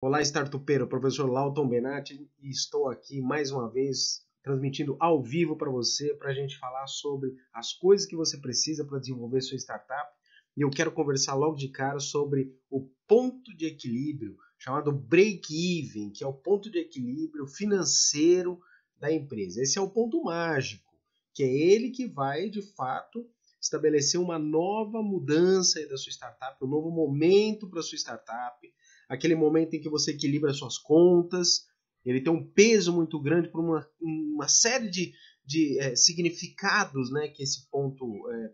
Olá, startupeiro, professor Lauton Benatti, e estou aqui mais uma vez transmitindo ao vivo para você, para a gente falar sobre as coisas que você precisa para desenvolver sua startup. E eu quero conversar logo de cara sobre o ponto de equilíbrio, chamado break-even, que é o ponto de equilíbrio financeiro da empresa. Esse é o ponto mágico, que é ele que vai, de fato, estabelecer uma nova mudança da sua startup, um novo momento para a sua startup, aquele momento em que você equilibra suas contas. Ele tem um peso muito grande por uma série de significados, né, que esse ponto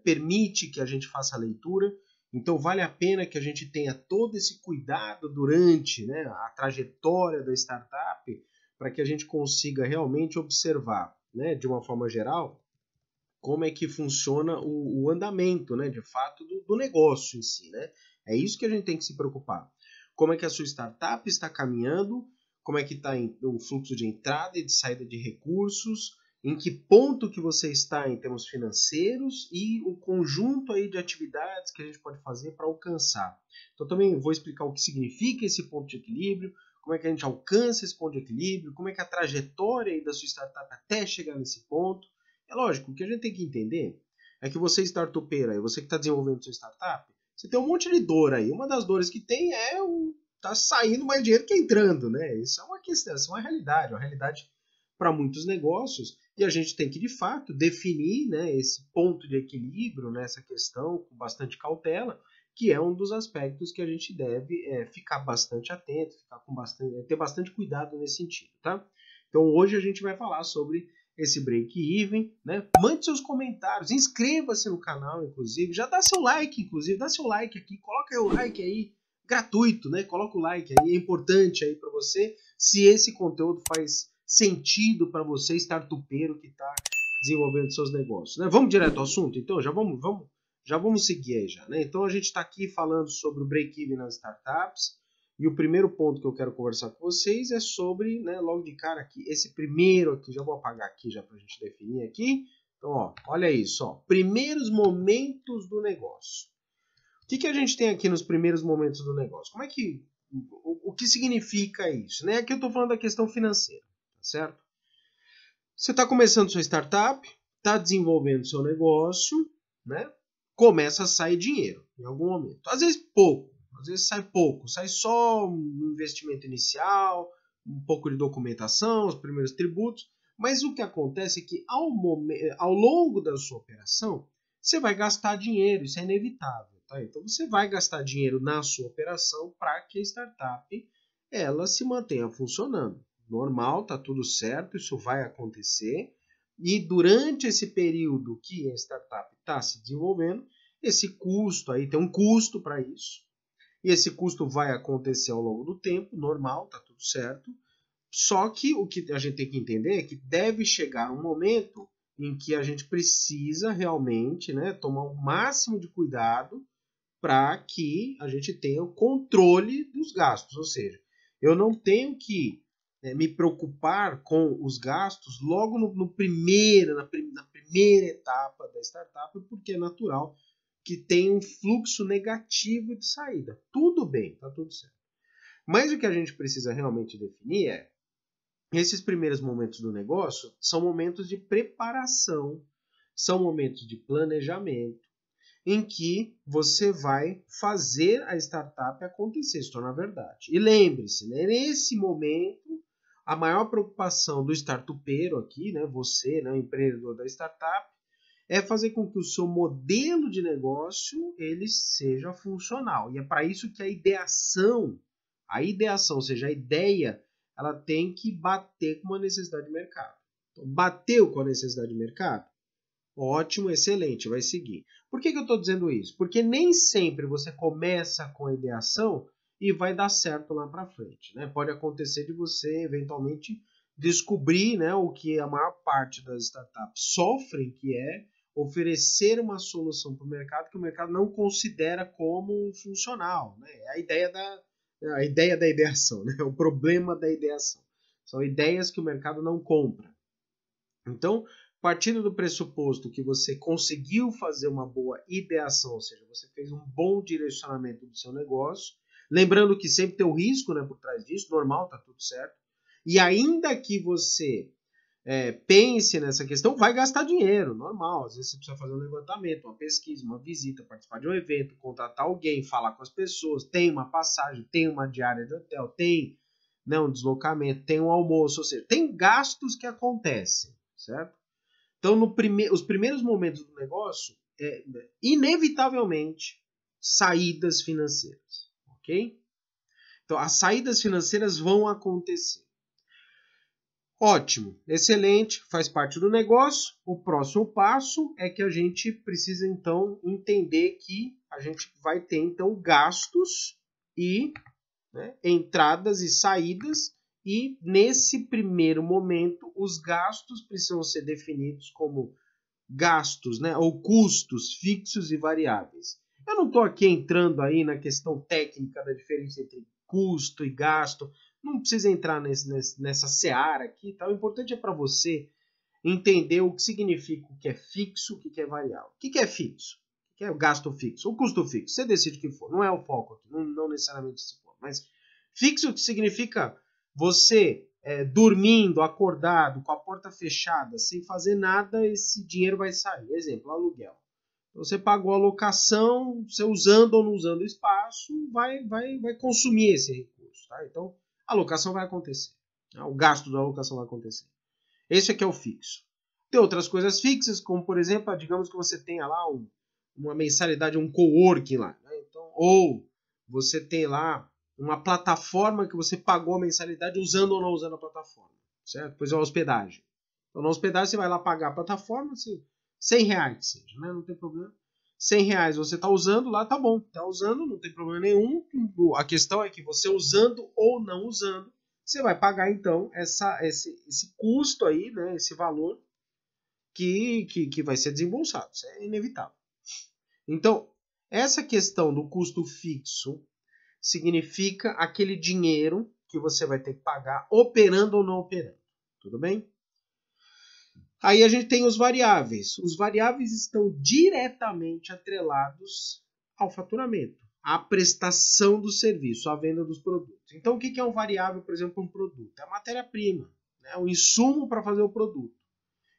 permite que a gente faça a leitura. Então vale a pena que a gente tenha todo esse cuidado durante, né, a trajetória da startup, para que a gente consiga realmente observar, né, de uma forma geral, como é que funciona o andamento, né, de fato, do negócio em si, né? É isso que a gente tem que se preocupar. Como é que a sua startup está caminhando, como é que está o fluxo de entrada e de saída de recursos, em que ponto que você está em termos financeiros e o conjunto aí de atividades que a gente pode fazer para alcançar. Então também vou explicar o que significa esse ponto de equilíbrio, como é que a gente alcança esse ponto de equilíbrio, como é que é a trajetória aí da sua startup até chegar nesse ponto. É lógico, o que a gente tem que entender é que você, startupeira, aí, você que está desenvolvendo sua startup, você tem um monte de dor aí. Uma das dores que tem é tá saindo mais dinheiro que entrando, né? Isso é uma questão, isso é uma realidade para muitos negócios, e a gente tem que, de fato, definir, né, esse ponto de equilíbrio nessa questão com bastante cautela, que é um dos aspectos que a gente deve ficar bastante atento, ter bastante cuidado nesse sentido, tá? Então hoje a gente vai falar sobre esse break-even, né? Mande seus comentários, inscreva-se no canal, inclusive, já dá seu like, inclusive, dá seu like aqui, coloca o like aí, gratuito, né? Coloca o like aí, é importante aí para você, se esse conteúdo faz sentido para você, startupeiro que está desenvolvendo seus negócios, né? Vamos direto ao assunto, então, já vamos seguir aí já, né? Então a gente está aqui falando sobre o break-even nas startups. E o primeiro ponto que eu quero conversar com vocês é sobre, né, logo de cara aqui, esse primeiro aqui, já vou apagar aqui já para a gente definir aqui. Então, ó, olha isso, ó, primeiros momentos do negócio. O que a gente tem aqui nos primeiros momentos do negócio? Como é que, o que significa isso? Né? Aqui eu estou falando da questão financeira, tá certo? Você está começando sua startup, está desenvolvendo seu negócio, né? Começa a sair dinheiro em algum momento. Às vezes pouco, às vezes sai pouco, sai só um investimento inicial, um pouco de documentação, os primeiros tributos, mas o que acontece é que ao longo da sua operação, você vai gastar dinheiro, isso é inevitável. Tá? Então você vai gastar dinheiro na sua operação para que a startup ela se mantenha funcionando. Normal, tá tudo certo, isso vai acontecer. E durante esse período que a startup está se desenvolvendo, esse custo aí tem um custo para isso. E esse custo vai acontecer ao longo do tempo, normal, tá tudo certo. Só que o que a gente tem que entender é que deve chegar um momento em que a gente precisa realmente, né, tomar o máximo de cuidado para que a gente tenha o controle dos gastos. Ou seja, eu não tenho que me preocupar com os gastos logo na primeira etapa da startup, porque é natural que tenha um fluxo negativo de saída. Tudo bem, está tudo certo. Mas o que a gente precisa realmente definir é esses primeiros momentos do negócio são momentos de preparação, são momentos de planejamento, em que você vai fazer a startup acontecer, se tornar verdade. E lembre-se, né, nesse momento, a maior preocupação do startupeiro aqui, né, você, né, o empreendedor da startup, é fazer com que o seu modelo de negócio ele seja funcional. E é para isso que a ideação, ou seja, a ideia, ela tem que bater com uma necessidade de mercado. Então, bateu com a necessidade de mercado? Ótimo, excelente, vai seguir. Por que eu estou dizendo isso? Porque nem sempre você começa com a ideação e vai dar certo lá para frente. Né? Pode acontecer de você, eventualmente, descobrir, né, o que a maior parte das startups sofrem, que é oferecer uma solução para o mercado que o mercado não considera como funcional. Né? É a ideia da ideação, né? O problema da ideação. São ideias que o mercado não compra. Então, partindo do pressuposto que você conseguiu fazer uma boa ideação, ou seja, você fez um bom direcionamento do seu negócio, Lembrando que sempre tem o risco, né, por trás disso, normal, tá tudo certo. E ainda que você pense nessa questão, vai gastar dinheiro, normal. Às vezes você precisa fazer um levantamento, uma pesquisa, uma visita, participar de um evento, contratar alguém, falar com as pessoas, tem uma passagem, tem uma diária de hotel, tem, né, um deslocamento, tem um almoço, ou seja, tem gastos que acontecem, certo? Então, os primeiros momentos do negócio, inevitavelmente, saídas financeiras, ok? Então, as saídas financeiras vão acontecer. Ótimo, excelente, faz parte do negócio. O próximo passo é que a gente precisa, então, entender que a gente vai ter, então, gastos e, né, entradas e saídas. E, nesse primeiro momento, os gastos precisam ser definidos como gastos, né, ou custos fixos e variáveis. Eu não estou aqui entrando aí na questão técnica da diferença entre custo e gasto. Não precisa entrar nessa seara aqui. Tá? O importante é para você entender o que significa o que é fixo, o que é variável. O que é fixo? O que é o gasto fixo? O custo fixo. Você decide o que for. Não é o foco aqui. Não necessariamente se for. Mas fixo significa você dormindo, acordado, com a porta fechada, sem fazer nada, esse dinheiro vai sair. Exemplo, aluguel. Você pagou a locação, você usando ou não usando o espaço, vai consumir esse recurso. Tá? Então, a alocação vai acontecer. O gasto da alocação vai acontecer. Esse aqui é o fixo. Tem outras coisas fixas, como por exemplo, digamos que você tenha lá uma mensalidade, um coworking lá. Né? Então, ou você tem lá uma plataforma que você pagou a mensalidade usando ou não usando a plataforma. Certo? Pois é a hospedagem. Então, na hospedagem você vai lá pagar a plataforma, assim, R$100 que seja, né? Não tem problema. R$100 você está usando lá, tá bom. Está usando, não tem problema nenhum. A questão é que você usando ou não usando, você vai pagar então esse custo aí, né? Esse valor que vai ser desembolsado. Isso é inevitável. Então, essa questão do custo fixo significa aquele dinheiro que você vai ter que pagar operando ou não operando. Tudo bem? Aí a gente tem os variáveis. Os variáveis estão diretamente atrelados ao faturamento, à prestação do serviço, à venda dos produtos. Então, o que é um variável, por exemplo, um produto? É a matéria-prima, né? O insumo para fazer o produto.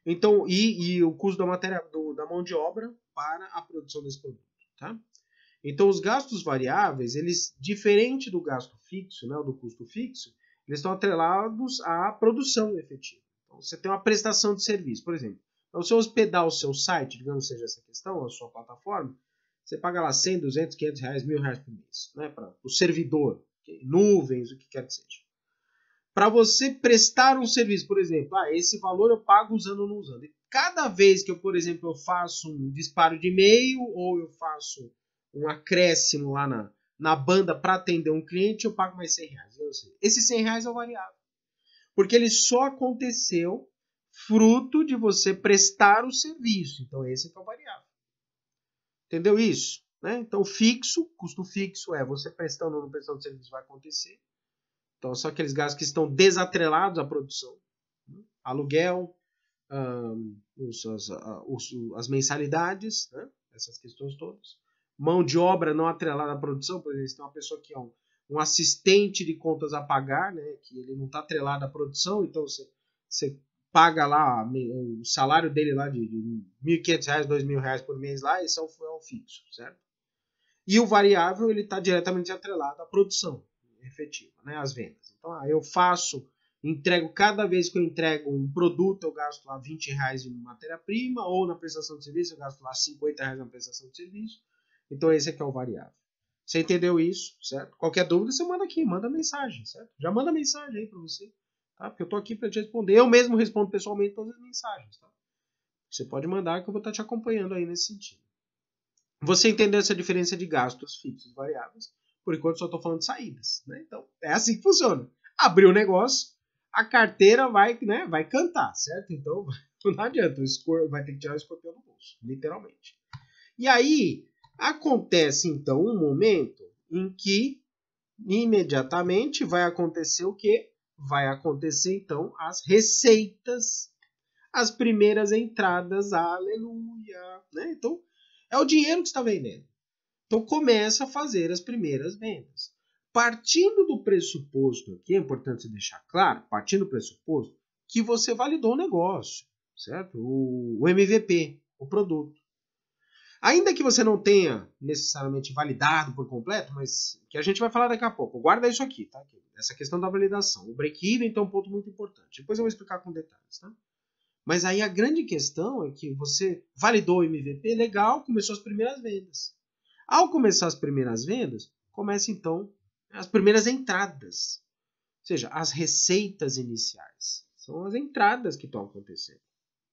Então, e o custo da mão de obra para a produção desse produto. Tá? Então, os gastos variáveis, eles, diferente do gasto fixo, né, do custo fixo, eles estão atrelados à produção efetiva. Então, você tem uma prestação de serviço, por exemplo. Para você hospedar o seu site, digamos seja essa questão, a sua plataforma, você paga lá 100, 200, 500 reais, R$1.000 por mês, né, para o servidor, nuvens, o que quer que seja. Para você prestar um serviço, por exemplo, esse valor eu pago usando ou não usando. E cada vez que eu, por exemplo, eu faço um disparo de e-mail ou eu faço um acréscimo lá na banda para atender um cliente, eu pago mais R$100. Esse R$100 é o variável. Porque ele só aconteceu fruto de você prestar o serviço. Então, esse é o variável. Entendeu isso? Né? Então, custo fixo você prestando ou não prestando serviço vai acontecer. Então, são aqueles gastos que estão desatrelados à produção. Aluguel, as mensalidades, né? Essas questões todas. Mão de obra não atrelada à produção, por exemplo, se tem uma pessoa que é um assistente de contas a pagar, né? Que ele não está atrelado à produção, então você paga lá o salário dele lá de R$1.500, R$2.000 por mês lá, esse é o fixo, certo? E o variável, ele está diretamente atrelado à produção efetiva, né, as vendas. Então, eu entrego, cada vez que eu entrego um produto, eu gasto lá R$20 de matéria-prima, ou na prestação de serviço, eu gasto lá R$50 na prestação de serviço. Então, esse aqui é o variável. Você entendeu isso, certo? Qualquer dúvida, você manda aqui, manda mensagem, certo? Já manda mensagem aí para você, tá? Porque eu tô aqui para te responder. Eu mesmo respondo pessoalmente todas as mensagens, tá? Você pode mandar que eu vou estar te acompanhando aí nesse sentido. Você entendeu essa diferença de gastos fixos e variáveis? Por enquanto só estou falando de saídas, né? Então, é assim que funciona. Abriu o negócio, a carteira vai cantar, certo? Então, não adianta, vai ter que tirar o escorpião do bolso, literalmente. E aí, acontece então um momento em que imediatamente vai acontecer o quê? Vai acontecer então as receitas, as primeiras entradas, aleluia, né? Então, é o dinheiro que está vendendo. Então começa a fazer as primeiras vendas. partindo do pressuposto aqui, é importante deixar claro, partindo do pressuposto que você validou o negócio, certo? O MVP, o produto. Ainda que você não tenha necessariamente validado por completo, mas que a gente vai falar daqui a pouco. Guarda isso aqui, tá? Essa questão da validação. O break-even então, é um ponto muito importante. Depois eu vou explicar com detalhes, tá? Mas aí a grande questão é que você validou o MVP, legal, começou as primeiras vendas. Ao começar as primeiras vendas, começa então as primeiras entradas. Ou seja, as receitas iniciais. São as entradas que estão acontecendo.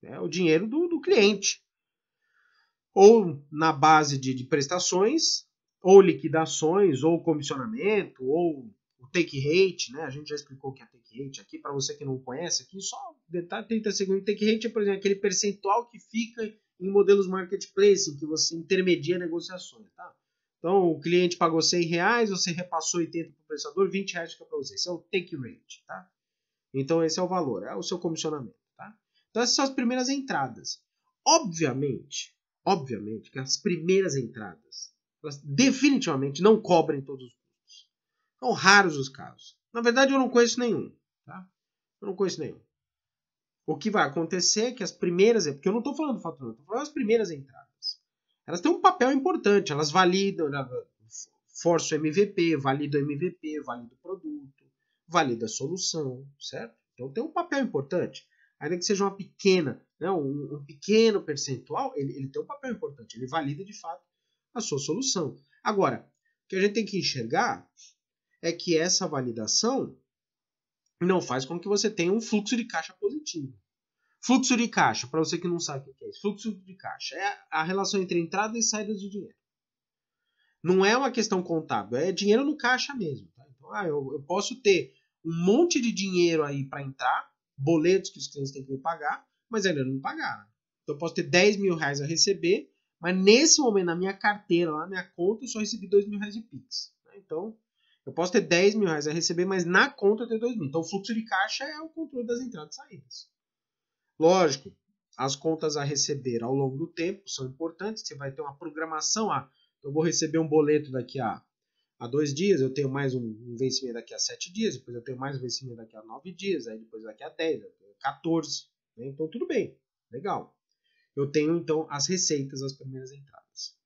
É o dinheiro do cliente. Ou na base de prestações, ou liquidações, ou comissionamento, ou o take rate, né? A gente já explicou o que é take rate aqui, para você que não conhece, aqui só detalhe 30 segundos. Take rate é, por exemplo, aquele percentual que fica em modelos marketplace, em que você intermedia negociações, tá? Então, o cliente pagou R$100, você repassou 80 para o prestador, R$20 fica para você. Esse é o take rate, tá? Então, esse é o valor, é o seu comissionamento, tá? Então, essas são as primeiras entradas. Obviamente que as primeiras entradas, elas definitivamente não cobrem todos os custos. São raros os casos. Na verdade, eu não conheço nenhum, tá? Eu não conheço nenhum. O que vai acontecer é que as primeiras, porque eu não estou falando do faturamento, estou falando das primeiras entradas. Elas têm um papel importante, elas validam, forçam o MVP, validam o MVP, validam o produto, validam a solução, certo? Então tem um papel importante. Ainda que seja uma pequena, né, um pequeno percentual, ele tem um papel importante, ele valida de fato a sua solução. Agora, o que a gente tem que enxergar é que essa validação não faz com que você tenha um fluxo de caixa positivo. Fluxo de caixa, para você que não sabe o que é isso, fluxo de caixa é a relação entre entrada e saída de dinheiro. Não é uma questão contábil, é dinheiro no caixa mesmo. Tá? Então, eu posso ter um monte de dinheiro aí para entrar, boletos que os clientes têm que me pagar, mas ainda não me pagaram. Então eu posso ter R$10.000 a receber, mas nesse momento na minha carteira, lá na minha conta, eu só recebi R$2.000 de Pix. Então eu posso ter R$10.000 a receber, mas na conta eu tenho R$2.000. Então o fluxo de caixa é o controle das entradas e saídas. Lógico, as contas a receber ao longo do tempo são importantes, você vai ter uma programação. Eu vou receber um boleto daqui a 2 dias, eu tenho mais um vencimento daqui a 7 dias, depois eu tenho mais um vencimento daqui a 9 dias, aí depois daqui a 10, 14. Né? Então tudo bem, legal. Eu tenho então as receitas, as primeiras entradas.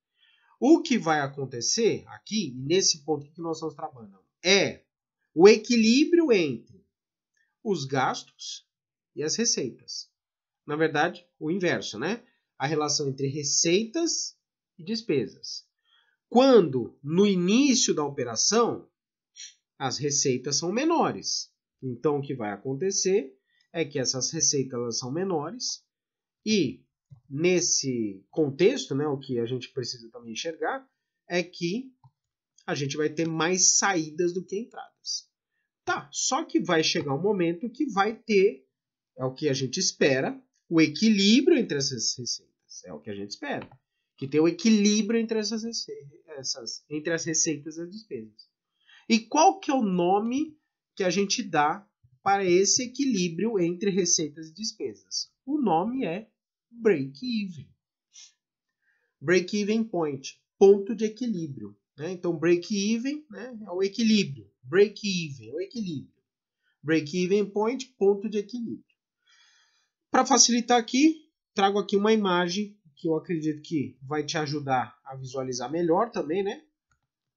O que vai acontecer aqui, nesse ponto que nós estamos trabalhando, é o equilíbrio entre os gastos e as receitas. Na verdade, o inverso, né? A relação entre receitas e despesas. Quando, no início da operação, as receitas são menores. Então, o que vai acontecer é que essas receitas elas são menores e, nesse contexto, né, o que a gente precisa também enxergar é que a gente vai ter mais saídas do que entradas. Tá, só que vai chegar um momento que vai ter, é o que a gente espera, o equilíbrio entre essas receitas. É o que a gente espera. Que tem o equilíbrio entre essas entre as receitas e as despesas. E qual que é o nome que a gente dá para esse equilíbrio entre receitas e despesas? O nome é break-even. Break-even point, ponto de equilíbrio. Né? Então, break-even, né, é o equilíbrio. Break-even, o equilíbrio. Break-even point, ponto de equilíbrio. Para facilitar aqui, trago aqui uma imagem que eu acredito que vai te ajudar a visualizar melhor também, né?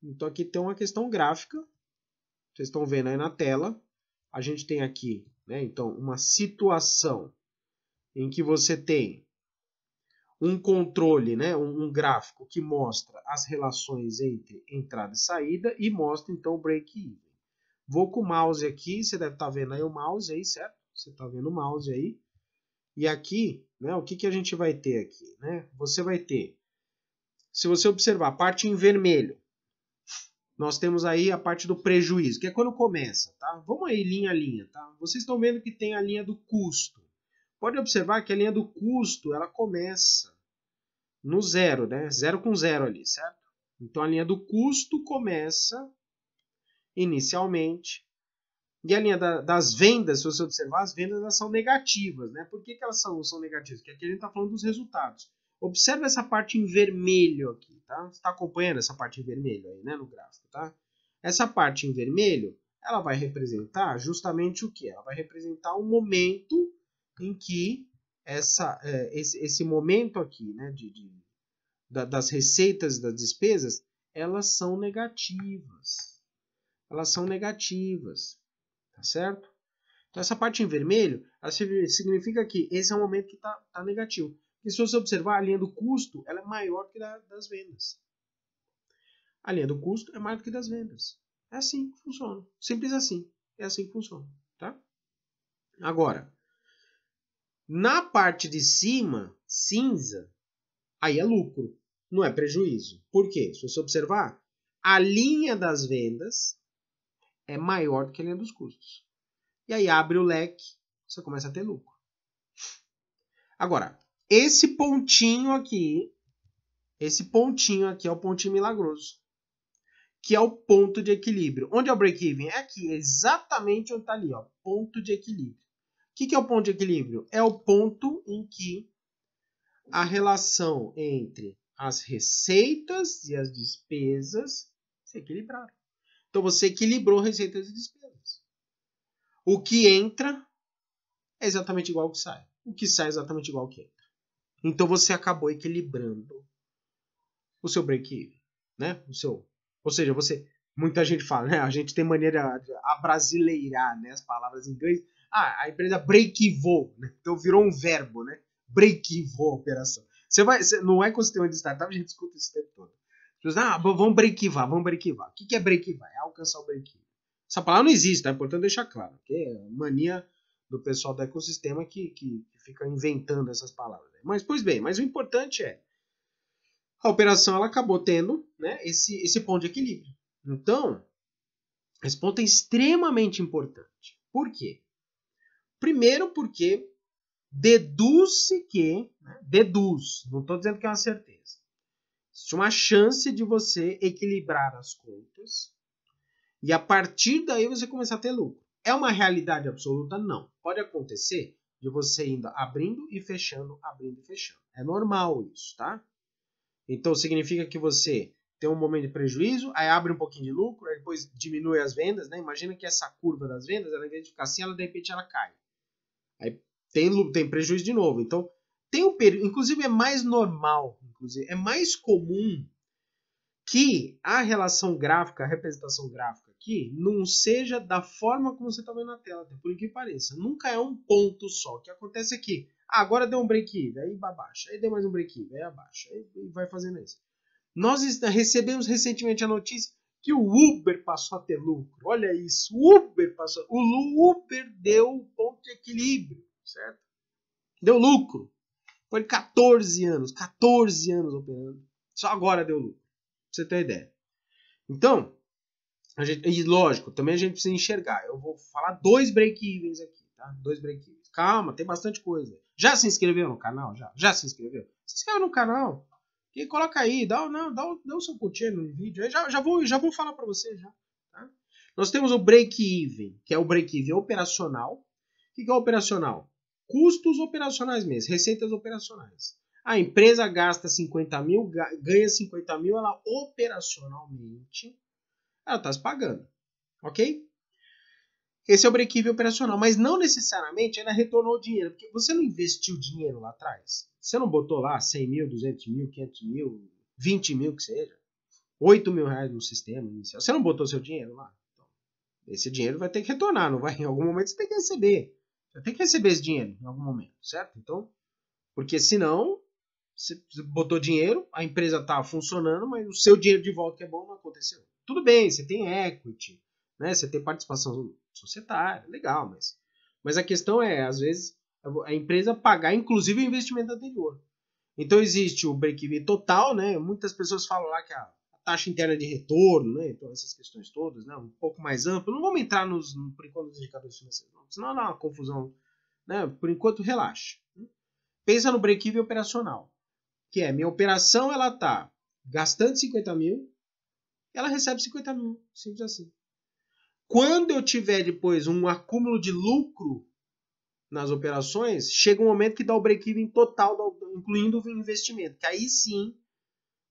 Então aqui tem uma questão gráfica, vocês estão vendo aí na tela. A gente tem aqui, né, então, uma situação em que você tem um controle, né, um gráfico que mostra as relações entre entrada e saída e mostra então o break-even. Vou com o mouse aqui, você deve estar vendo aí o mouse aí, certo? Você está vendo o mouse aí. E aqui, né, o que a gente vai ter aqui? Né? Você vai ter, se você observar a parte em vermelho, nós temos aí a parte do prejuízo, que é quando começa. Tá? Vamos aí linha a linha. Tá? Vocês estão vendo que tem a linha do custo. Pode observar que a linha do custo ela começa no zero, né? Zero com zero ali, certo? Então a linha do custo começa inicialmente. E a linha das vendas, se você observar, as vendas elas são negativas. Né? Por que elas são negativas? Porque aqui a gente está falando dos resultados. Observe essa parte em vermelho aqui. Tá? Você está acompanhando essa parte em vermelho aí, né, no gráfico. Tá? Essa parte em vermelho, ela vai representar justamente o quê? Ela vai representar um momento em que esse momento aqui, né, das receitas e das despesas, elas são negativas. Elas são negativas, tá certo? Então, essa parte em vermelho, ela significa que esse é um momento que está negativo. E se você observar, a linha do custo ela é maior que a das vendas. A linha do custo é maior do que das vendas. É assim que funciona. Simples assim. É assim que funciona. Tá? Agora, na parte de cima, cinza, aí é lucro. Não é prejuízo. Por quê? Se você observar, a linha das vendas é maior do que a linha dos custos. E aí abre o leque, você começa a ter lucro. Agora, esse pontinho aqui é o pontinho milagroso, que é o ponto de equilíbrio. Onde é o break-even? É aqui, exatamente onde está ali, ó, ponto de equilíbrio. O que é o ponto de equilíbrio? É o ponto em que a relação entre as receitas e as despesas se equilibraram. Então você equilibrou receitas e despesas. O que entra é exatamente igual ao que sai. O que sai é exatamente igual ao que entra. Então você acabou equilibrando o seu break-even, né? Ou seja, muita gente fala, né? A gente tem maneira de abrasileirar, né, as palavras em inglês. A empresa break-even, né? Então virou um verbo, né? Break-even operação. No ecossistema de startup a gente escuta isso o tempo todo. Vamos break-even, vamos break-even. O que é break-even? É alcançar o break-even. Essa palavra não existe, tá? É importante deixar claro. Que é mania do pessoal do ecossistema que fica inventando essas palavras. Mas, pois bem, mas o importante é a operação ela acabou tendo, né, esse ponto de equilíbrio. Então, esse ponto é extremamente importante. Por quê? Primeiro porque deduz-se que, não estou dizendo que é uma certeza, existe uma chance de você equilibrar as contas e a partir daí você começar a ter lucro. É uma realidade absoluta? Não. Pode acontecer de você indo abrindo e fechando, abrindo e fechando. É normal isso, tá? Então significa que você tem um momento de prejuízo, aí abre um pouquinho de lucro, aí depois diminui as vendas, né? Imagina que essa curva das vendas, ela, em vez de ficar assim, ela de repente ela cai. Aí tem prejuízo de novo. Então tem um período, inclusive é mais normal, é mais comum que a relação gráfica, a representação gráfica aqui, não seja da forma como você está vendo na tela, por que pareça. Nunca é um ponto só. O que acontece aqui? Agora deu um break-even, aí abaixa, aí deu mais um break-even, aí abaixa, aí vai fazendo isso. Nós recebemos recentemente a notícia que o Uber passou a ter lucro. Olha isso, o Uber deu ponto de equilíbrio, certo? Deu lucro. Foi 14 anos operando. Só agora deu lucro. Pra você ter ideia. Então, e lógico, também a gente precisa enxergar. Eu vou falar 2 break-evens aqui, tá? 2 break-evens. Calma, tem bastante coisa. Já se inscreveu no canal? Já se inscreveu? Se inscreve no canal. E coloca aí, dá o seu curtir no vídeo. Eu já vou falar para você já. Tá? Nós temos o break-even, que é o break-even operacional. O que é o operacional? Custos operacionais mesmo, receitas operacionais. A empresa gasta 50 mil, ganha 50 mil, ela operacionalmente, ela está se pagando. Ok? Esse é o break-even operacional, mas não necessariamente ela retornou o dinheiro, porque você não investiu dinheiro lá atrás. Você não botou lá 100 mil, 200 mil, 500 mil, 20 mil que seja, 8 mil reais no sistema inicial. Você não botou seu dinheiro lá. Então, esse dinheiro vai ter que retornar, não vai? Em algum momento você tem que receber. Você tem que receber esse dinheiro em algum momento, certo? Então, porque senão você botou dinheiro, a empresa está funcionando, mas o seu dinheiro de volta que é bom não aconteceu. Tudo bem, você tem equity, né? Você tem participação societária, legal, mas a questão é, às vezes, a empresa pagar inclusive o investimento anterior. Então existe o break-even total, né? Muitas pessoas falam lá que a taxa interna de retorno, né? Então essas questões todas, né? Um pouco mais amplo. Não vamos entrar por enquanto nos indicadores financeiros, não, senão dá uma confusão, né? Por enquanto relaxa. Pensa no break-even operacional, que é minha operação, ela tá gastando 50 mil, ela recebe 50 mil, simples assim. Quando eu tiver depois um acúmulo de lucro nas operações, chega um momento que dá o break-even total, incluindo o investimento, que aí sim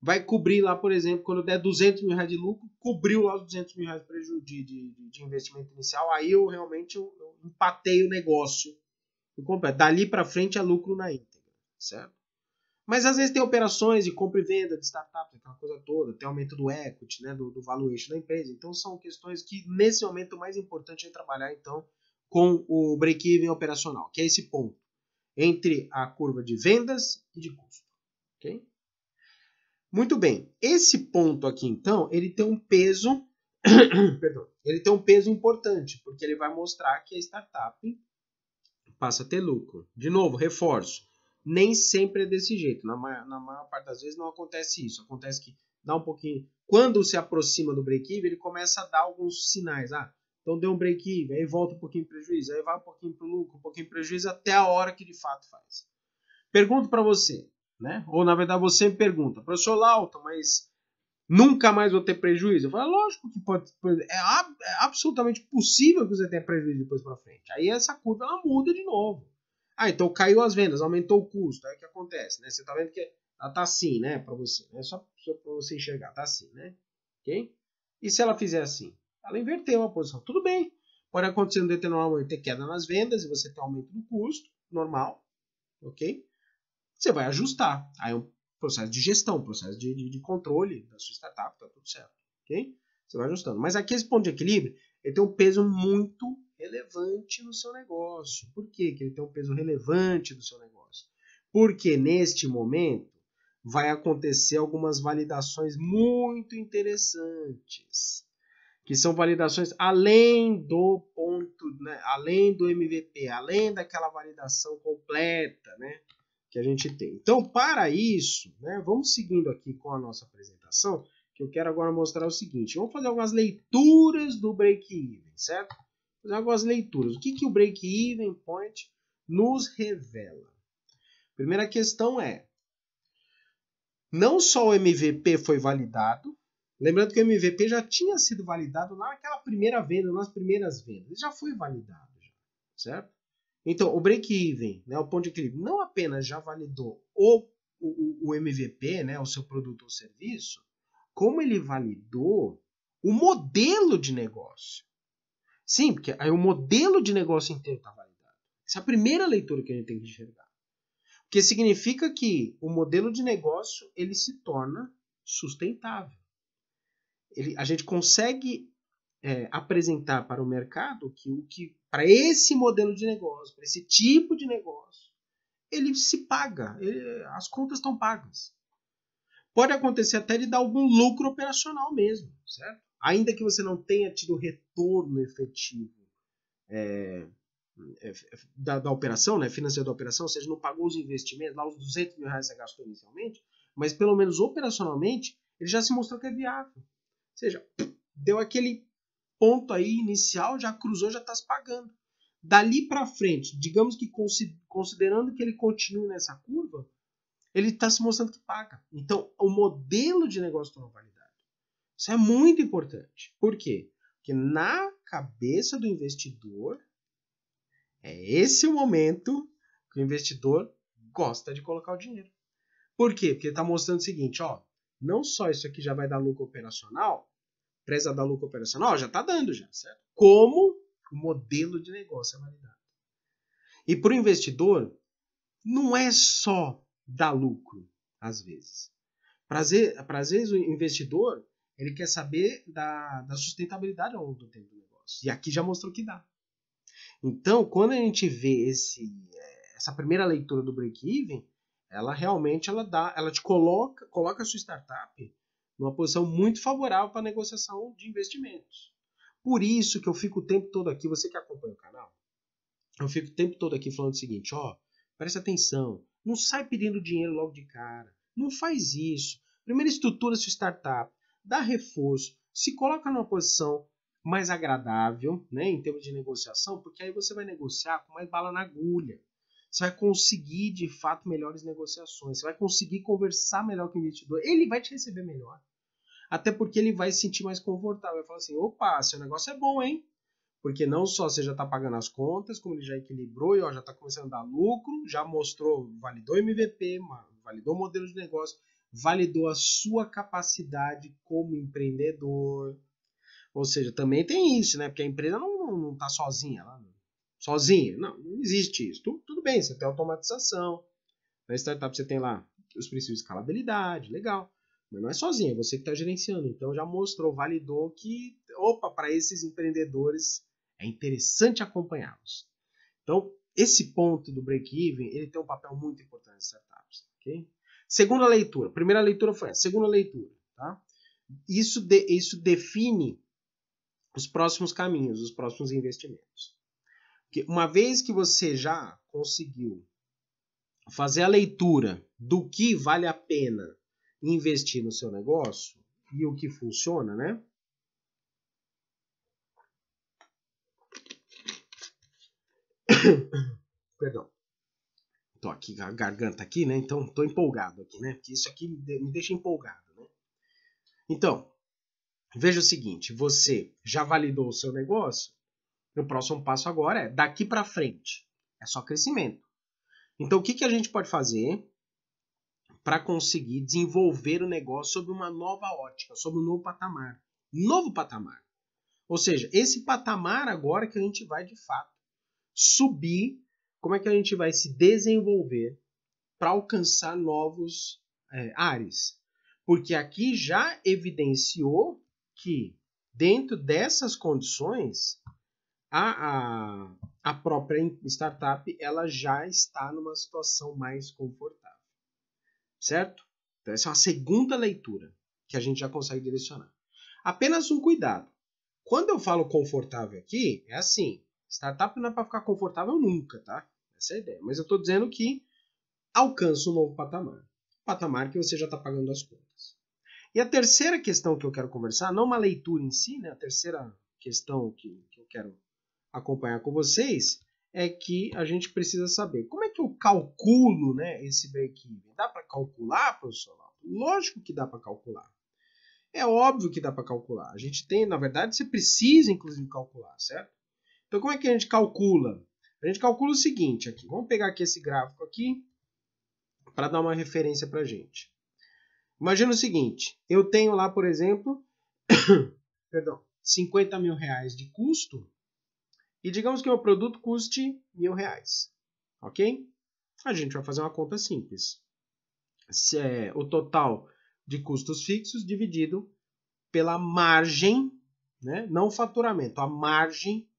vai cobrir lá, por exemplo, quando der 200 mil reais de lucro, cobriu lá os 200 mil reais de investimento inicial, aí eu realmente eu empatei o negócio completo. Dali para frente é lucro na íntegra, certo? Mas às vezes tem operações de compra e venda de startups, aquela coisa toda, tem aumento do equity, né, do valuation da empresa. Então são questões que nesse momento o mais importante é trabalhar então com o break-even operacional, que é esse ponto entre a curva de vendas e de custo. Okay? Muito bem, esse ponto aqui então, ele tem um peso, perdão, ele tem um peso importante, porque ele vai mostrar que a startup passa a ter lucro. De novo, reforço, nem sempre é desse jeito, na maior parte das vezes não acontece isso, acontece que dá um pouquinho, quando se aproxima do break-even, ele começa a dar alguns sinais, então deu um break-even, aí volta um pouquinho prejuízo, aí vai um pouquinho para o lucro, um pouquinho prejuízo, até a hora que de fato faz. Pergunto para você, né? Ou na verdade você me pergunta, professor Lauton, mas nunca mais vou ter prejuízo? Eu falo, lógico que pode, é absolutamente possível que você tenha prejuízo depois para frente. Aí essa curva ela muda de novo. Então caiu as vendas, aumentou o custo, aí o que acontece, né? Você tá vendo que ela tá assim, né, para você, né? Só para você enxergar, tá assim, né? Ok? E se ela fizer assim? Ela inverteu a posição. Tudo bem. Pode acontecer no determinado momento ter queda nas vendas e você ter aumento do custo, normal, ok? Você vai ajustar. Aí é um processo de gestão, processo de controle da sua startup, tá tudo certo, ok? Você vai ajustando. Mas aqui esse ponto de equilíbrio, ele tem um peso muito relevante no seu negócio. Por que ele tem um peso relevante no seu negócio? Porque neste momento vai acontecer algumas validações muito interessantes, que são validações além do ponto, né, além do MVP, além daquela validação completa, né, que a gente tem. Então, para isso, né, vamos seguindo aqui com a nossa apresentação, que eu quero agora mostrar o seguinte. Vamos fazer algumas leituras do break-even, certo? Fazer algumas leituras. O que o break-even point nos revela? Primeira questão é, não só o MVP foi validado, lembrando que o MVP já tinha sido validado naquela primeira venda, nas primeiras vendas. Ele já foi validado, certo? Então, o break-even, né, o ponto de equilíbrio, não apenas já validou o MVP, né, o seu produto ou serviço, como ele validou o modelo de negócio. Sim, porque aí o modelo de negócio inteiro está validado. Essa é a primeira leitura que a gente tem que enxergar. Porque significa que o modelo de negócio ele se torna sustentável. A gente consegue apresentar para o mercado que para esse modelo de negócio, para esse tipo de negócio, ele se paga, as contas estão pagas. Pode acontecer até de dar algum lucro operacional mesmo, certo? Ainda que você não tenha tido retorno efetivo da operação, né, financeiro da operação, ou seja, não pagou os investimentos, lá os 200 mil reais que você gastou inicialmente, mas pelo menos operacionalmente, ele já se mostrou que é viável. Ou seja, deu aquele ponto aí inicial, já cruzou, já está se pagando. Dali para frente, digamos que considerando que ele continue nessa curva, ele está se mostrando que paga. Então, o modelo de negócio está validado. Isso é muito importante. Por quê? Porque na cabeça do investidor, é esse o momento que o investidor gosta de colocar o dinheiro. Por quê? Porque ele está mostrando o seguinte, não só isso aqui já vai dar lucro operacional, empresa dar lucro operacional, já está dando já, certo? Como o modelo de negócio é validado. E para o investidor, não é só dar lucro, às vezes. Às vezes o investidor ele quer saber da sustentabilidade ao longo do tempo do negócio. E aqui já mostrou que dá. Então, quando a gente vê essa primeira leitura do break-even, ela realmente ela te coloca a sua startup numa posição muito favorável para a negociação de investimentos. Por isso que eu fico o tempo todo aqui, você que acompanha o canal, eu fico o tempo todo aqui falando o seguinte, presta atenção, não sai pedindo dinheiro logo de cara, não faz isso. Primeiro estrutura sua startup, dá reforço, se coloca numa posição mais agradável, né, em termos de negociação, porque aí você vai negociar com mais bala na agulha. Você vai conseguir, de fato, melhores negociações. Você vai conseguir conversar melhor com o investidor. Ele vai te receber melhor. Até porque ele vai se sentir mais confortável. Vai falar assim, opa, seu negócio é bom, hein? Porque não só você já está pagando as contas, como ele já equilibrou e já está começando a dar lucro, já mostrou, validou MVP, validou o modelo de negócio, validou a sua capacidade como empreendedor. Ou seja, também tem isso, né? Porque a empresa não tá sozinha. Sozinha. Não existe isso. Tudo bem, você tem automatização. Na startup você tem lá os princípios de escalabilidade, legal. Mas não é sozinho, é você que está gerenciando. Então já mostrou, validou que, para esses empreendedores é interessante acompanhá-los. Então, esse ponto do break-even, ele tem um papel muito importante nas startups. Okay? Segunda leitura. Primeira leitura foi essa. Segunda leitura. Tá? Isso define os próximos caminhos, os próximos investimentos. Porque uma vez que você já conseguiu fazer a leitura do que vale a pena investir no seu negócio e o que funciona, né? Perdão. Tô aqui com a garganta aqui, né? Então tô empolgado aqui, né? Porque isso aqui me deixa empolgado, né? Então, veja o seguinte, você já validou o seu negócio? O próximo passo agora é daqui para frente. É só crescimento. Então, o que a gente pode fazer para conseguir desenvolver o negócio sob uma nova ótica, sob um novo patamar? Novo patamar. Ou seja, esse patamar agora que a gente vai, de fato, subir, como é que a gente vai se desenvolver para alcançar novos ares. Porque aqui já evidenciou que, dentro dessas condições, a própria startup ela já está numa situação mais confortável. Certo? Então, essa é uma segunda leitura que a gente já consegue direcionar. Apenas um cuidado. Quando eu falo confortável aqui, é assim, startup não é para ficar confortável nunca, tá? Essa é a ideia. Mas eu estou dizendo que alcança um novo patamar. Patamar que você já está pagando as contas. E a terceira questão que eu quero conversar, não uma leitura em si, né? A terceira questão que eu quero acompanhar com vocês é que a gente precisa saber como é que eu calculo, né, esse break-even. Dá para calcular, professor? Lógico que dá para calcular. É óbvio que dá para calcular. A gente tem, na verdade, você precisa, inclusive, calcular, certo? Então, como é que a gente calcula? A gente calcula o seguinte aqui. Vamos pegar aqui esse gráfico aqui para dar uma referência para a gente. Imagina o seguinte. Eu tenho lá, por exemplo, perdão, 50 mil reais de custo e digamos que o meu produto custe R$1.000. Ok? A gente vai fazer uma conta simples. O total de custos fixos dividido pela margem, né? Não o faturamento, a margem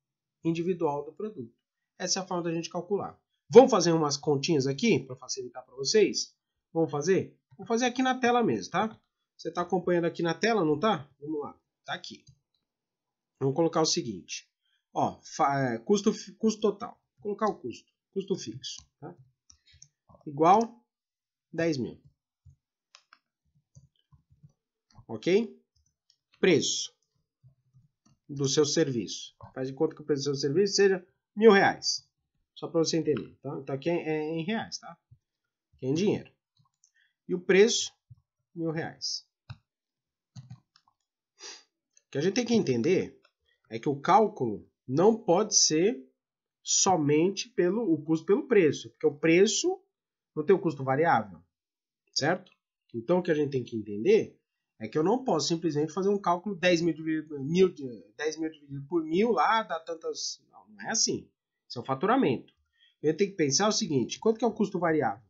individual do produto. Essa é a forma da gente calcular. Vamos fazer umas continhas aqui para facilitar para vocês? Vamos fazer? Vou fazer aqui na tela mesmo, tá? Você está acompanhando aqui na tela, não tá? Vamos lá. Tá aqui. Vamos colocar o seguinte. Ó, custo total. Vou colocar o custo. Custo fixo. Tá? Igual 10 mil. Ok? Preço do seu serviço. Faz de conta que o preço do seu serviço seja R$1.000. Só para você entender. Tá? Então aqui é em reais, tá? Aqui é em dinheiro. E o preço, R$1.000. O que a gente tem que entender é que o cálculo não pode ser somente o custo pelo preço. Porque o preço não tem o custo variável. Certo? Então o que a gente tem que entender é que eu não posso simplesmente fazer um cálculo 10 mil dividido por 1.000 lá, dá tantas... Não é assim. Isso é o faturamento. Eu tenho que pensar o seguinte, quanto que é o custo variável?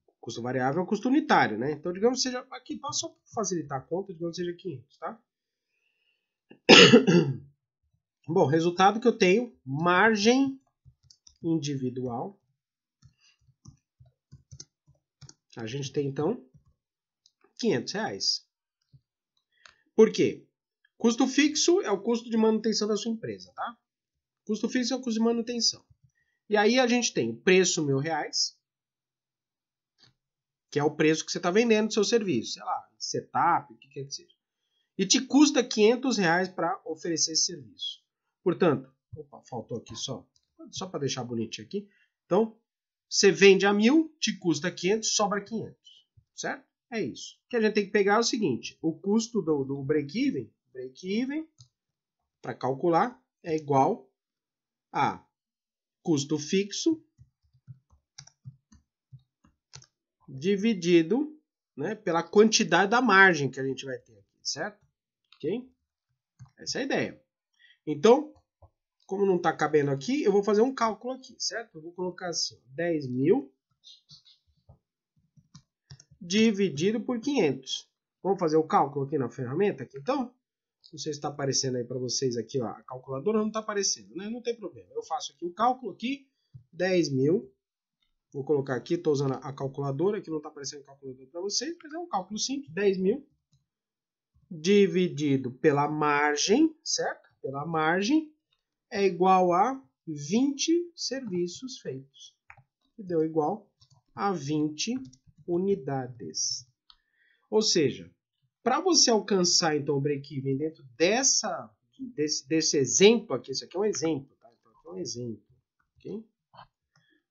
O custo variável é o custo unitário, né? Então, digamos que seja... Aqui, só para facilitar a conta, digamos que seja 500, tá? Bom, resultado que eu tenho, margem individual. A gente tem, então, R$500. Por quê? Custo fixo é o custo de manutenção da sua empresa, tá? Custo fixo é o custo de manutenção. E aí a gente tem o preço R$1.000, que é o preço que você está vendendo do seu serviço. Sei lá, setup, o que quer que seja. E te custa R$500 para oferecer esse serviço. Portanto, opa, faltou aqui só para deixar bonitinho aqui. Então, você vende a 1.000, te custa 500, sobra 500. Certo? É isso. O que a gente tem que pegar é o seguinte, o custo do break-even, para calcular, é igual a custo fixo dividido, né, pela quantidade da margem que a gente vai ter aqui, certo? Ok? Essa é a ideia. Então, como não está cabendo aqui, eu vou fazer um cálculo aqui, certo? Eu vou colocar assim, 10.000 dividido por 500. Vamos fazer o cálculo aqui na ferramenta? Aqui, então, não sei se está aparecendo aí para vocês aqui, ó, a calculadora não está aparecendo, né? Não tem problema. Eu faço aqui o cálculo aqui, 10.000. Vou colocar aqui, estou usando a calculadora, que não está aparecendo a calculadora para vocês, mas é um cálculo simples, 10.000 dividido pela margem, certo? Pela margem é igual a 20 serviços feitos, que deu igual a 20 unidades. Ou seja, para você alcançar então o break-even dentro desse exemplo aqui, isso aqui é um exemplo, tá? Então, aqui é um exemplo, ok?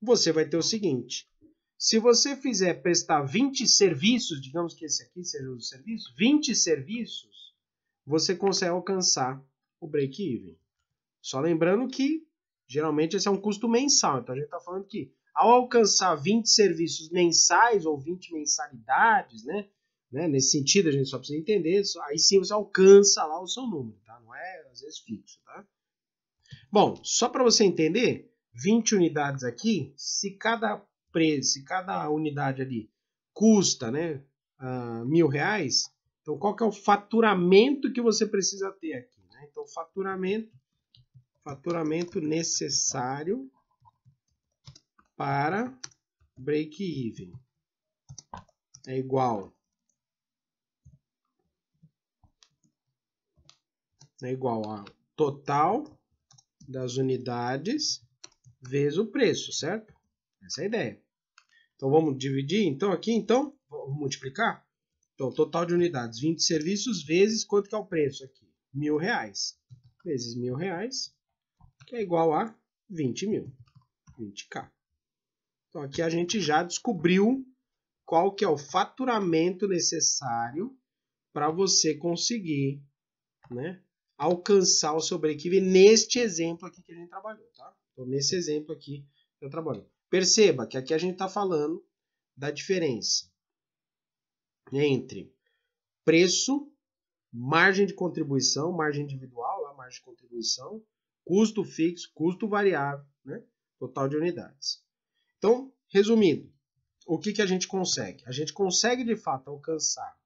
Você vai ter o seguinte, se você fizer prestar 20 serviços, digamos que esse aqui seja o serviço, 20 serviços, você consegue alcançar o break-even. Só lembrando que, geralmente, esse é um custo mensal. Então, a gente está falando que, ao alcançar 20 serviços mensais ou 20 mensalidades, né? Nesse sentido, a gente só precisa entender, aí sim você alcança lá o seu número, tá? Não é, às vezes, fixo, tá? Bom, só para você entender, 20 unidades aqui, se cada unidade ali custa, né, R$1.000, então qual que é o faturamento que você precisa ter aqui, né? Então, faturamento necessário para break-even é igual a total das unidades vezes o preço, certo? Essa é a ideia. Então vamos dividir, então aqui, então, vamos multiplicar. Então, total de unidades, 20 serviços vezes quanto que é o preço aqui? R$1.000 vezes R$1.000, que é igual a 20.000, 20k. Então aqui a gente já descobriu qual que é o faturamento necessário para você conseguir, né, alcançar o seu break-even neste exemplo aqui que a gente trabalhou, tá? Então, nesse exemplo aqui que eu trabalho. Perceba que aqui a gente está falando da diferença entre preço, margem de contribuição, margem individual, lá, margem de contribuição, custo fixo, custo variável, né? Total de unidades. Então, resumindo, o que a gente consegue? A gente consegue, de fato, alcançar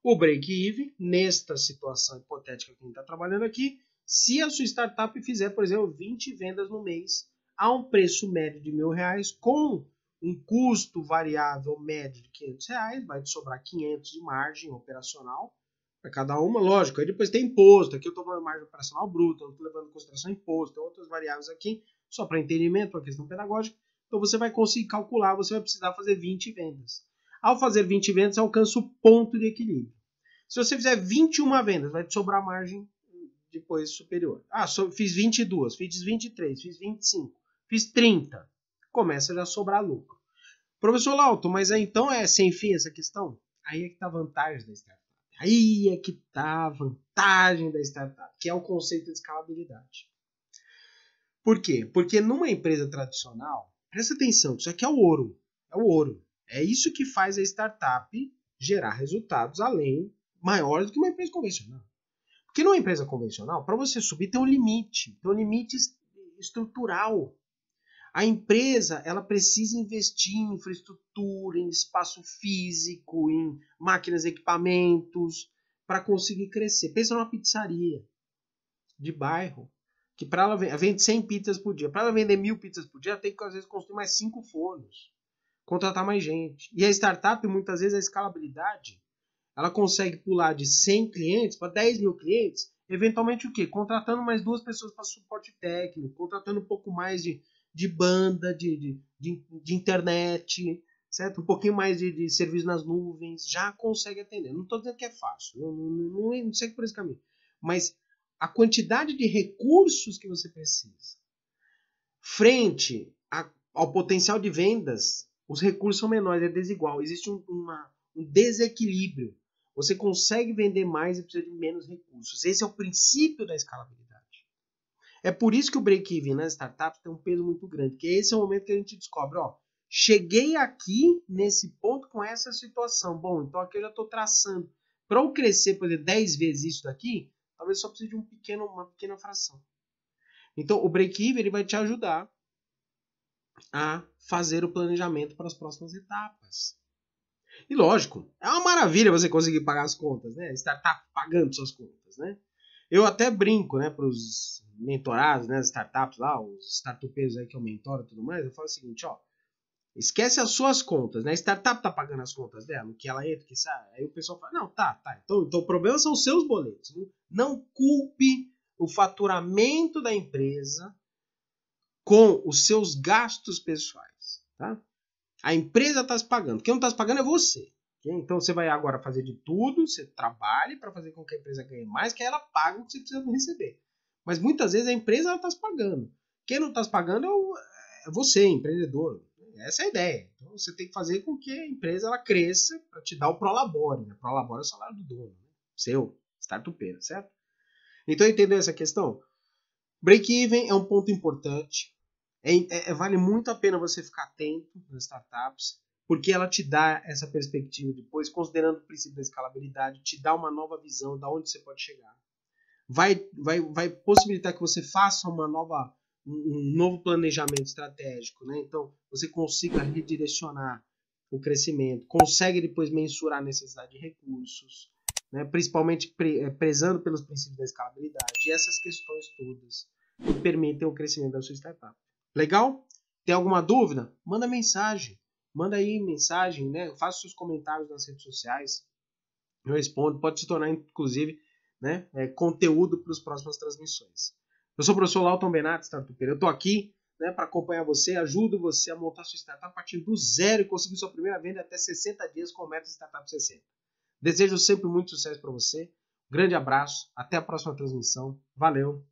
o break-even nesta situação hipotética que a gente está trabalhando aqui, se a sua startup fizer, por exemplo, 20 vendas no mês a um preço médio de R$1.000 com um custo variável médio de R$500, vai te sobrar 500 de margem operacional para cada uma, lógico. Aí depois tem imposto, aqui eu estou falando margem operacional bruta, eu estou levando em consideração imposto, tem outras variáveis aqui, só para entendimento, para questão pedagógica. Então você vai conseguir calcular, você vai precisar fazer 20 vendas. Ao fazer 20 vendas, você alcança o ponto de equilíbrio. Se você fizer 21 vendas, vai te sobrar margem depois superior. Fiz 22, fiz 23, fiz 25, fiz 30. Começa já a sobrar lucro. Professor Lauto, mas aí então é sem fim essa questão? Aí é que está a vantagem da startup. Aí é que está a vantagem da startup, que é o conceito de escalabilidade. Por quê? Porque numa empresa tradicional, presta atenção, isso aqui é o ouro. É o ouro. É isso que faz a startup gerar resultados maiores do que uma empresa convencional. Porque numa empresa convencional, para você subir tem um limite estrutural. A empresa ela precisa investir em infraestrutura, em espaço físico, em máquinas, equipamentos, para conseguir crescer. Pensa numa pizzaria de bairro, que para ela vende 100 pizzas por dia. Para ela vender 1.000 pizzas por dia, ela tem que, às vezes, construir mais 5 fornos, contratar mais gente. E a startup, muitas vezes, a escalabilidade, ela consegue pular de 100 clientes para 10.000 clientes, eventualmente o quê? Contratando mais 2 pessoas para suporte técnico, contratando um pouco mais de banda, de internet, certo? Um pouquinho mais de serviço nas nuvens, já consegue atender. Não estou dizendo que é fácil, não sei por esse caminho. Mas a quantidade de recursos que você precisa frente ao potencial de vendas, os recursos são menores, é desigual. Existe um desequilíbrio. Você consegue vender mais e precisa de menos recursos. Esse é o princípio da escalabilidade. É por isso que o break-even nas startups tem um peso muito grande, porque esse é o momento que a gente descobre, cheguei aqui nesse ponto com essa situação. Bom, então aqui eu já estou traçando. Para eu crescer, por exemplo, 10 vezes isso daqui, talvez só precise de uma pequena fração. Então, o break-even ele vai te ajudar a fazer o planejamento para as próximas etapas. E lógico, é uma maravilha você conseguir pagar as contas, né? Startup pagando suas contas, né? Eu até brinco, né, para os mentorados, né, as startups lá, os startupeiros aí que eu mentoro e tudo mais, eu falo o seguinte, ó, esquece as suas contas, né? A startup tá pagando as contas dela, o que ela entra, o que sai. Aí o pessoal fala, não, tá. Então o problema são os seus boletos. Não culpe o faturamento da empresa com os seus gastos pessoais, tá? A empresa está se pagando. Quem não está se pagando é você. Okay? Então você vai agora fazer de tudo, você trabalhe para fazer com que a empresa ganhe mais, que ela pague o que você precisa receber. Mas muitas vezes a empresa está se pagando. Quem não está se pagando é você, empreendedor. Essa é a ideia. Então você tem que fazer com que a empresa ela cresça para te dar o prolabore. Né? Prolabore é o salário do dono. Né? Seu, startupeiro, certo? Então entendeu essa questão? Break-even é um ponto importante. Vale muito a pena você ficar atento nas startups, porque ela te dá essa perspectiva depois, considerando o princípio da escalabilidade, te dá uma nova visão de onde você pode chegar. Vai possibilitar que você faça um novo planejamento estratégico, né? Então, você consiga redirecionar o crescimento, consegue depois mensurar a necessidade de recursos, né? Principalmente prezando pelos princípios da escalabilidade. E essas questões todas que permitem o crescimento da sua startup. Legal? Tem alguma dúvida? Manda mensagem. Manda aí mensagem, né? Faça seus comentários nas redes sociais. Eu respondo. Pode se tornar, inclusive, né, conteúdo para as próximas transmissões. Eu sou o professor Lauton Benatti, startupeiro. Eu estou aqui, né, para acompanhar você, ajudo você a montar sua startup a partir do zero e conseguir sua primeira venda até 60 dias com o método Startup 60. Desejo sempre muito sucesso para você. Grande abraço. Até a próxima transmissão. Valeu.